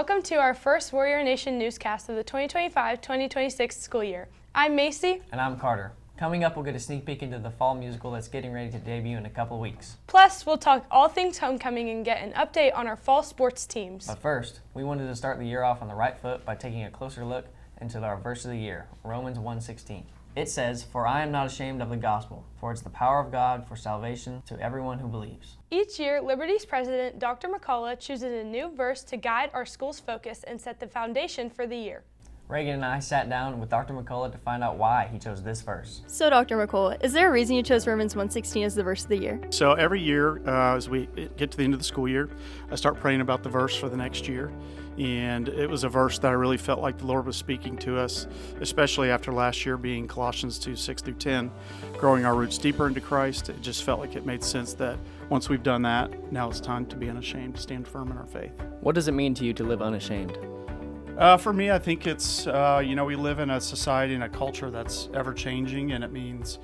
Welcome to our first Warrior Nation newscast of the 2025-2026 school year. I'm Macy. And I'm Carter. Coming up, we'll get a sneak peek into the fall musical that's getting ready to debut in a couple weeks. Plus, we'll talk all things homecoming and get an update on our fall sports teams. But first, we wanted to start the year off on the right foot by taking a closer look into our verse of the year, Romans 1:16. It says, "For I am not ashamed of the gospel, for it's the power of God for salvation to everyone who believes." Each year, Liberty's president, Dr. McCullough, chooses a new verse to guide our school's focus and set the foundation for the year. Reagan and I sat down with Dr. McCullough to find out why he chose this verse. So, Dr. McCullough, is there a reason you chose Romans 1:16 as the verse of the year? So every year, as we get to the end of the school year, I start praying about the verse for the next year. And it was a verse that I really felt like the Lord was speaking to us, especially after last year being Colossians 2:6-10, growing our roots deeper into Christ. It just felt like it made sense that once we've done that, now it's time to be unashamed, to stand firm in our faith. What does it mean to you to live unashamed? For me, I think it's, we live in a society and a culture that's ever-changing, and it means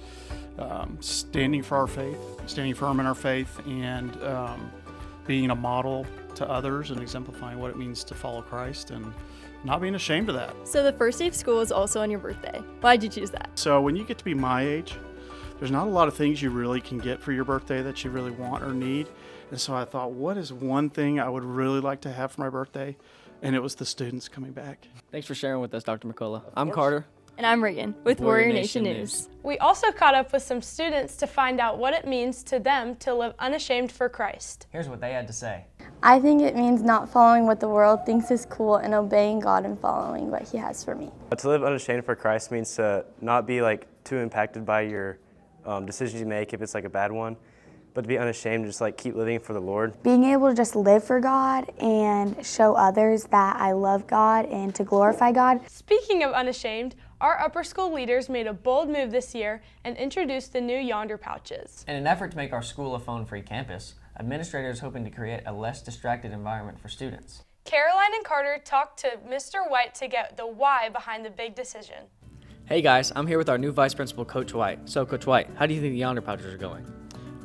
standing for our faith, standing firm in our faith, and being a model to others and exemplifying what it means to follow Christ and not being ashamed of that. So the first day of school is also on your birthday. Why did you choose that? So when you get to be my age, there's not a lot of things you really can get for your birthday that you really want or need. And so I thought, what is one thing I would really like to have for my birthday? And it was the students coming back. Thanks for sharing with us, Dr. McCullough. I'm Carter. And I'm Reagan with Warrior Nation News. We also caught up with some students to find out what it means to them to live unashamed for Christ. Here's what they had to say. I think it means not following what the world thinks is cool and obeying God and following what He has for me. To live unashamed for Christ means to not be too impacted by your decisions you make if it's a bad one, but to be unashamed, just keep living for the Lord. Being able to just live for God and show others that I love God and to glorify God. Speaking of unashamed, our upper school leaders made a bold move this year and introduced the new Yonder pouches. In an effort to make our school a phone-free campus, administrators hoping to create a less distracted environment for students. Caroline and Carter talked to Mr. White to get the why behind the big decision. Hey guys, I'm here with our new Vice Principal, Coach White. So, Coach White, how do you think the Yonder pouches are going?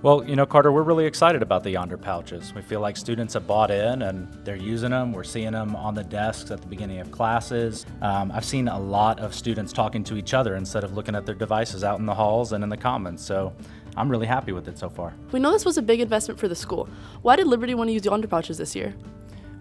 Well, Carter, we're really excited about the Yonder pouches. We feel like students have bought in and they're using them. We're seeing them on the desks at the beginning of classes. I've seen a lot of students talking to each other instead of looking at their devices out in the halls and in the commons. So I'm really happy with it so far. We know this was a big investment for the school. Why did Liberty want to use Yonder pouches this year?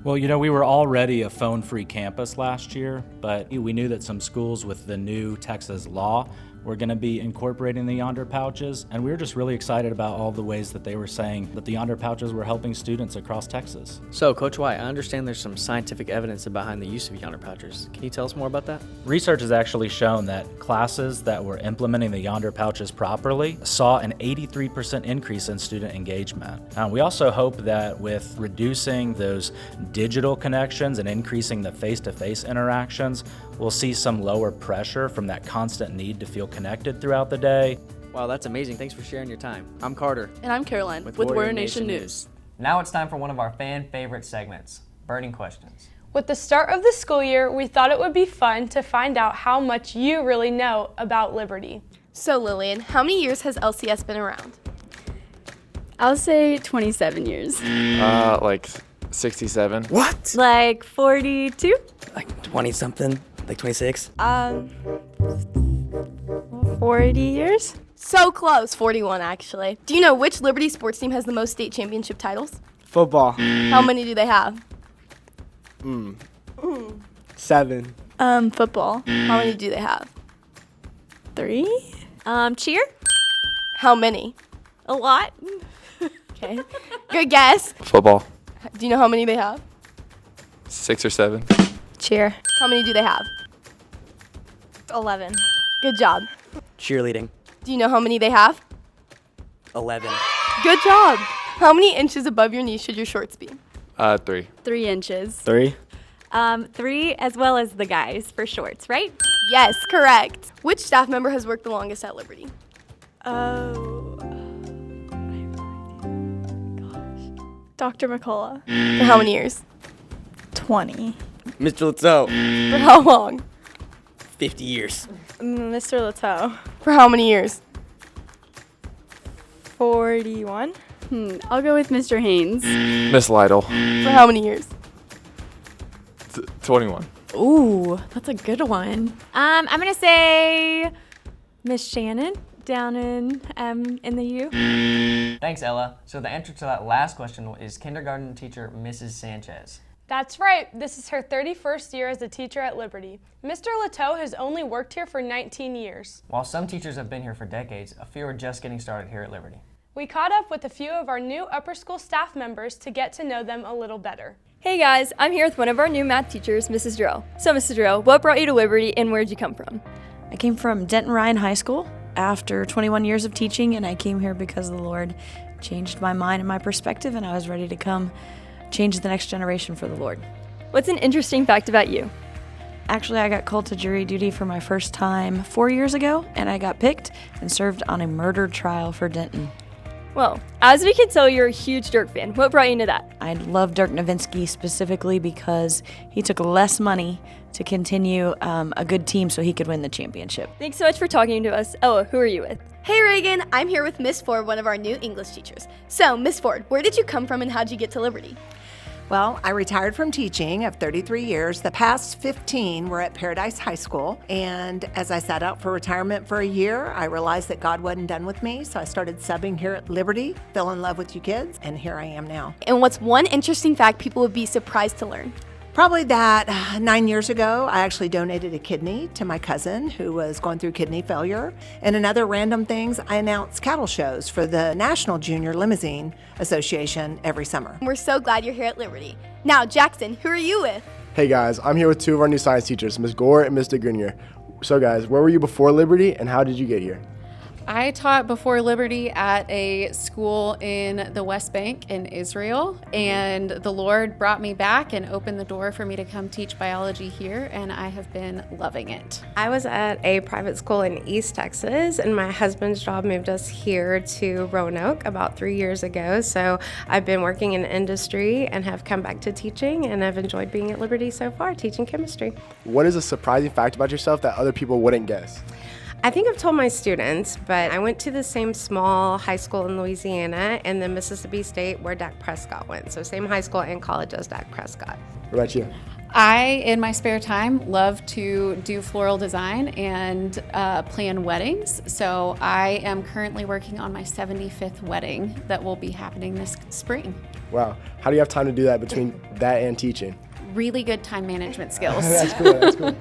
Well, we were already a phone-free campus last year, but we knew that some schools with the new Texas law were going to be incorporating the Yonder pouches, and we were just really excited about all the ways that they were saying that the Yonder pouches were helping students across Texas. So, Coach White, I understand there's some scientific evidence behind the use of Yonder pouches. Can you tell us more about that? Research has actually shown that classes that were implementing the Yonder pouches properly saw an 83% increase in student engagement. We also hope that with reducing those digital connections and increasing the face-to-face interactions, we'll see some lower pressure from that constant need to feel connected throughout the day. Wow, that's amazing. Thanks for sharing your time. I'm Carter. And I'm Caroline with Warrior Nation News. Now it's time for one of our fan-favorite segments, Burning Questions. With the start of the school year, we thought it would be fun to find out how much you really know about Liberty. So, Lillian, how many years has LCS been around? I'll say 27 years. 67. What? Like 42? Like 20-something, like 26. 40 years? So close, 41 actually. Do you know which Liberty sports team has the most state championship titles? Football. How many do they have? 7. Football. How many do they have? 3? Cheer? How many? A lot. Okay. Good guess. Football. Do you know how many they have? 6 or 7. Cheer. How many do they have? 11. Good job. Cheerleading. Do you know how many they have? 11. Good job. How many inches above your knee should your shorts be? 3. 3 inches. 3. 3 as well as the guys for shorts, right? Yes, correct. Which staff member has worked the longest at Liberty? Oh. Dr. McCullough. For how many years? 20. Mr. Lateau. For how long? 50 years. Mr. Lateau. For how many years? 41. I'll go with Mr. Haynes. Miss Lytle. For how many years? 21. Ooh, that's a good one. I'm gonna say Miss Shannon down in the U. Thanks, Ella. So the answer to that last question is kindergarten teacher Mrs. Sanchez. That's right. This is her 31st year as a teacher at Liberty. Mr. Leteau has only worked here for 19 years. While some teachers have been here for decades, a few are just getting started here at Liberty. We caught up with a few of our new upper school staff members to get to know them a little better. Hey guys, I'm here with one of our new math teachers, Mrs. Drill. So Mrs. Drill, what brought you to Liberty and where did you come from? I came from Denton Ryan High School after 21 years of teaching, and I came here because the Lord changed my mind and my perspective, and I was ready to come change the next generation for the Lord. What's an interesting fact about you? Actually, I got called to jury duty for my first time 4 years ago, and I got picked and served on a murder trial for Denton. Well, as we can tell, you're a huge Dirk fan. What brought you into that? I love Dirk Nowitzki specifically because he took less money to continue a good team so he could win the championship. Thanks so much for talking to us. Ella, who are you with? Hey Reagan, I'm here with Miss Ford, one of our new English teachers. So, Miss Ford, where did you come from and how'd you get to Liberty? Well, I retired from teaching of 33 years. The past 15 were at Paradise High School. And as I sat out for retirement for a year, I realized that God wasn't done with me. So I started subbing here at Liberty, fell in love with you kids, and here I am now. And what's one interesting fact people would be surprised to learn? Probably that 9 years ago, I actually donated a kidney to my cousin who was going through kidney failure. And in other random things, I announced cattle shows for the National Junior Limousine Association every summer. We're so glad you're here at Liberty. Now, Jackson, who are you with? Hey guys, I'm here with two of our new science teachers, Ms. Gore and Mr. Grenier. So guys, where were you before Liberty and how did you get here? I taught before Liberty at a school in the West Bank in Israel, and the Lord brought me back and opened the door for me to come teach biology here, and I have been loving it. I was at a private school in East Texas, and my husband's job moved us here to Roanoke about 3 years ago, so I've been working in industry and have come back to teaching, and I've enjoyed being at Liberty so far, teaching chemistry. What is a surprising fact about yourself that other people wouldn't guess? I think I've told my students, but I went to the same small high school in Louisiana and then Mississippi State where Dak Prescott went. So same high school and college as Dak Prescott. What about you? I, in my spare time, love to do floral design and plan weddings. So I am currently working on my 75th wedding that will be happening this spring. Wow, how do you have time to do that between that and teaching? Really good time management skills. That's cool.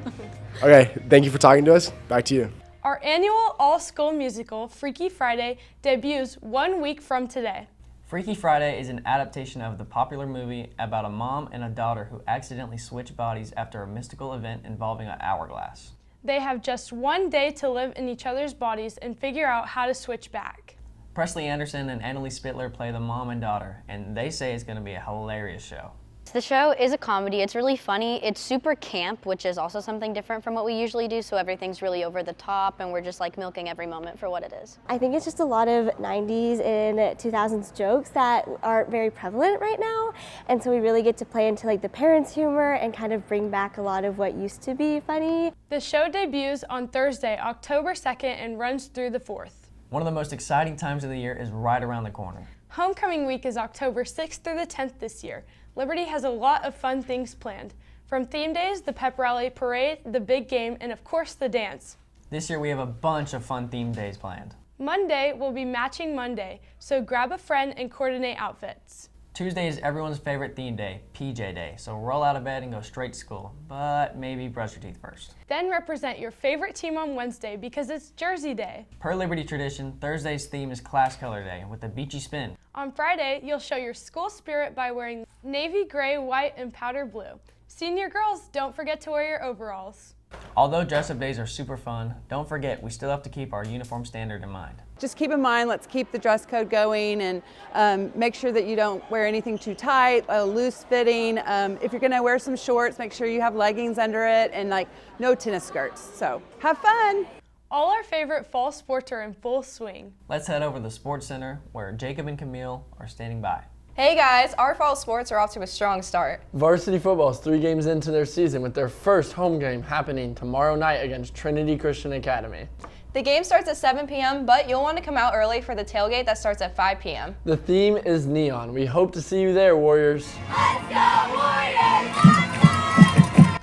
Okay, thank you for talking to us. Back to you. Our annual all-school musical, Freaky Friday, debuts 1 week from today. Freaky Friday is an adaptation of the popular movie about a mom and a daughter who accidentally switch bodies after a mystical event involving an hourglass. They have just 1 day to live in each other's bodies and figure out how to switch back. Presley Anderson and Annalise Spittler play the mom and daughter, and they say it's going to be a hilarious show. The show is a comedy. It's really funny. It's super camp, which is also something different from what we usually do, so everything's really over the top and we're just like milking every moment for what it is. I think it's just a lot of 90s and 2000s jokes that aren't very prevalent right now, and so we really get to play into like the parents' humor and kind of bring back a lot of what used to be funny. The show debuts on Thursday, October 2nd and runs through the 4th. One of the most exciting times of the year is right around the corner. Homecoming week is October 6th through the 10th this year. Liberty has a lot of fun things planned. From theme days, the pep rally, parade, the big game, and of course the dance. This year we have a bunch of fun theme days planned. Monday will be Matching Monday, so grab a friend and coordinate outfits. Tuesday is everyone's favorite theme day, PJ Day, so roll out of bed and go straight to school, but maybe brush your teeth first. Then represent your favorite team on Wednesday because it's Jersey Day. Per Liberty tradition, Thursday's theme is Class Color Day with a beachy spin. On Friday, you'll show your school spirit by wearing navy, gray, white, and powder blue. Senior girls, don't forget to wear your overalls. Although dress-up days are super fun, don't forget we still have to keep our uniform standard in mind. Just keep in mind, let's keep the dress code going and make sure that you don't wear anything too tight, loose fitting. If you're gonna wear some shorts, make sure you have leggings under it and like no tennis skirts. So have fun. All our favorite fall sports are in full swing. Let's head over to the Sports Center where Jacob and Camille are standing by. Hey guys, our fall sports are off to a strong start. Varsity football is 3 games into their season with their first home game happening tomorrow night against Trinity Christian Academy. The game starts at 7 p.m., but you'll want to come out early for the tailgate that starts at 5 p.m. The theme is neon. We hope to see you there, Warriors. Let's go, Warriors!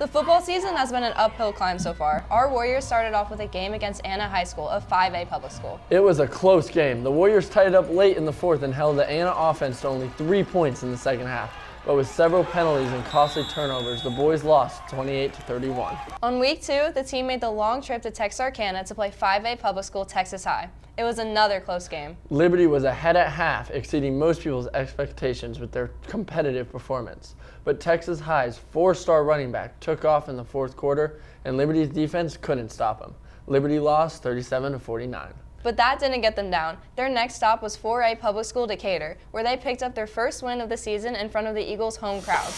The football season has been an uphill climb so far. Our Warriors started off with a game against Anna High School, a 5A public school. It was a close game. The Warriors tied it up late in the fourth and held the Anna offense to only 3 points in the second half. But with several penalties and costly turnovers, the boys lost 28-31. On week 2, the team made the long trip to Texarkana to play 5A public school Texas High. It was another close game. Liberty was ahead at half, exceeding most people's expectations with their competitive performance. But Texas High's 4-star running back took off in the fourth quarter, and Liberty's defense couldn't stop him. Liberty lost 37-49. But that didn't get them down. Their next stop was 4A public school Decatur, where they picked up their first win of the season in front of the Eagles' home crowd.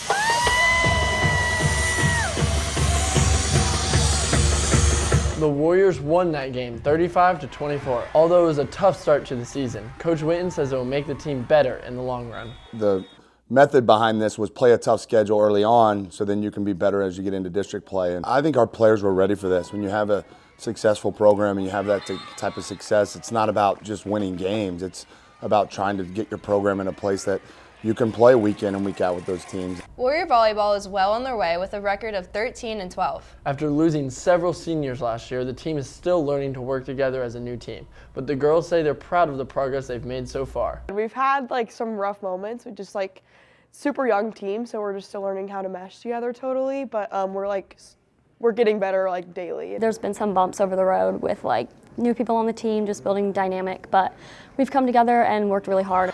The Warriors won that game 35-24. Although it was a tough start to the season, Coach Witten says it will make the team better in the long run. The method behind this was play a tough schedule early on so then you can be better as you get into district play. And I think our players were ready for this. When you have a successful program and you have that type of success, it's not about just winning games. It's about trying to get your program in a place that you can play week in and week out with those teams. Warrior volleyball is well on their way with a record of 13-12. After losing several seniors last year, the team is still learning to work together as a new team. But the girls say they're proud of the progress they've made so far. We've had some rough moments with just super young team, so we're just still learning how to mesh together totally, but we're getting better daily. There's been some bumps over the road with new people on the team, just building dynamic, but we've come together and worked really hard.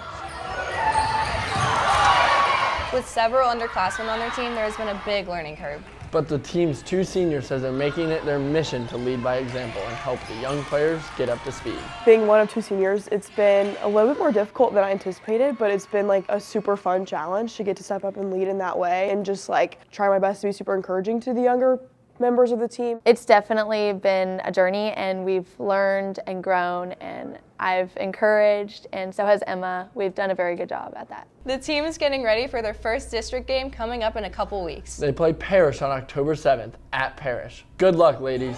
With several underclassmen on their team, there has been a big learning curve. But the team's 2 seniors says they're making it their mission to lead by example and help the young players get up to speed. Being one of 2 seniors, it's been a little bit more difficult than I anticipated, but it's been a super fun challenge to get to step up and lead in that way and just try my best to be super encouraging to the younger members of the team. It's definitely been a journey, and we've learned and grown, and I've encouraged, and so has Emma. We've done a very good job at that. The team is getting ready for their first district game coming up in a couple weeks. They play Parrish on October 7th at Parrish. Good luck, ladies.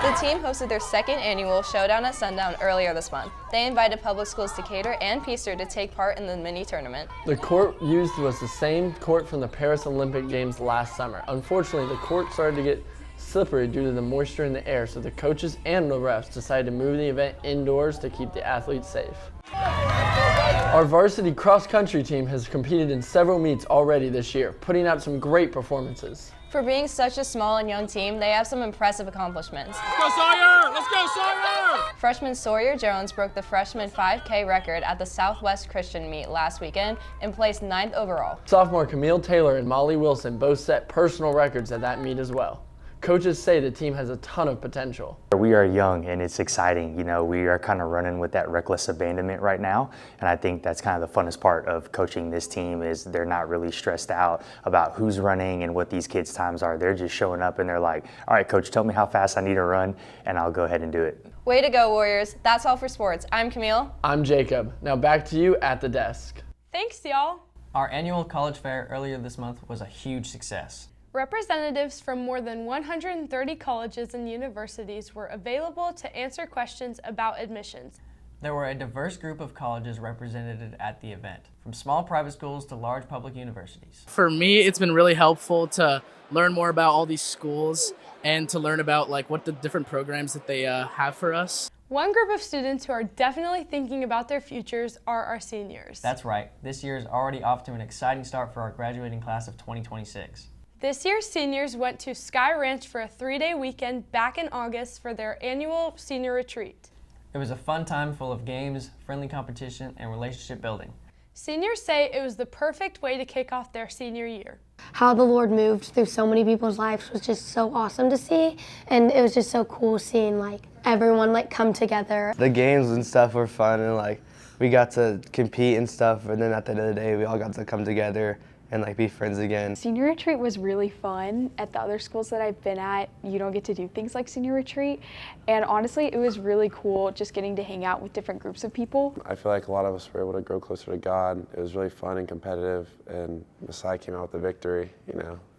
The team hosted their second annual Showdown at Sundown earlier this month. They invited public schools Decatur and Peaster to take part in the mini tournament. The court used was the same court from the Paris Olympic Games last summer. Unfortunately, the court started to get slippery due to the moisture in the air, so the coaches and the refs decided to move the event indoors to keep the athletes safe. Our varsity cross-country team has competed in several meets already this year, putting out some great performances. For being such a small and young team, they have some impressive accomplishments. Let's go Sawyer! Let's go Sawyer! Freshman Sawyer Jones broke the freshman 5K record at the Southwest Christian meet last weekend and placed 9th overall. Sophomore Camille Taylor and Molly Wilson both set personal records at that meet as well. Coaches say the team has a ton of potential. We are young and it's exciting. We are kind of running with that reckless abandonment right now. And I think that's kind of the funnest part of coaching this team is they're not really stressed out about who's running and what these kids' times are. They're just showing up and they're like, all right, coach, tell me how fast I need to run and I'll go ahead and do it. Way to go, Warriors. That's all for sports. I'm Camille. I'm Jacob. Now back to you at the desk. Thanks, y'all. Our annual college fair earlier this month was a huge success. Representatives from more than 130 colleges and universities were available to answer questions about admissions. There were a diverse group of colleges represented at the event, from small private schools to large public universities. For me, it's been really helpful to learn more about all these schools and to learn about what the different programs that they have for us. One group of students who are definitely thinking about their futures are our seniors. That's right. This year is already off to an exciting start for our graduating class of 2026. This year's seniors went to Sky Ranch for a 3-day weekend back in August for their annual senior retreat. It was a fun time full of games, friendly competition, and relationship building. Seniors say it was the perfect way to kick off their senior year. How the Lord moved through so many people's lives was just so awesome to see, and it was just so cool seeing everyone come together. The games and stuff were fun, and we got to compete and stuff, and then at the end of the day we all got to come together and be friends again. Senior retreat was really fun. At the other schools that I've been at, you don't get to do things like senior retreat. And honestly, it was really cool just getting to hang out with different groups of people. I feel like a lot of us were able to grow closer to God. It was really fun and competitive, and Messiah came out with the victory,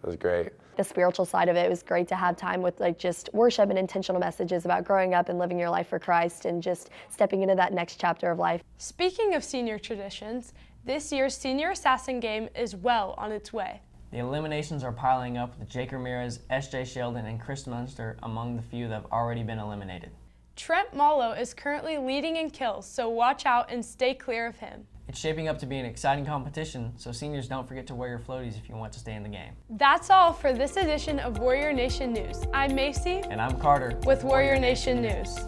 It was great. The spiritual side of it was great to have time with like just worship and intentional messages about growing up and living your life for Christ and just stepping into that next chapter of life. Speaking of senior traditions, this year's Senior Assassin Game is well on its way. The eliminations are piling up with Jake Ramirez, S.J. Sheldon, and Chris Munster among the few that have already been eliminated. Trent Mallow is currently leading in kills, so watch out and stay clear of him. It's shaping up to be an exciting competition, so seniors don't forget to wear your floaties if you want to stay in the game. That's all for this edition of Warrior Nation News. I'm Macy. And I'm Carter. With Warrior Nation News.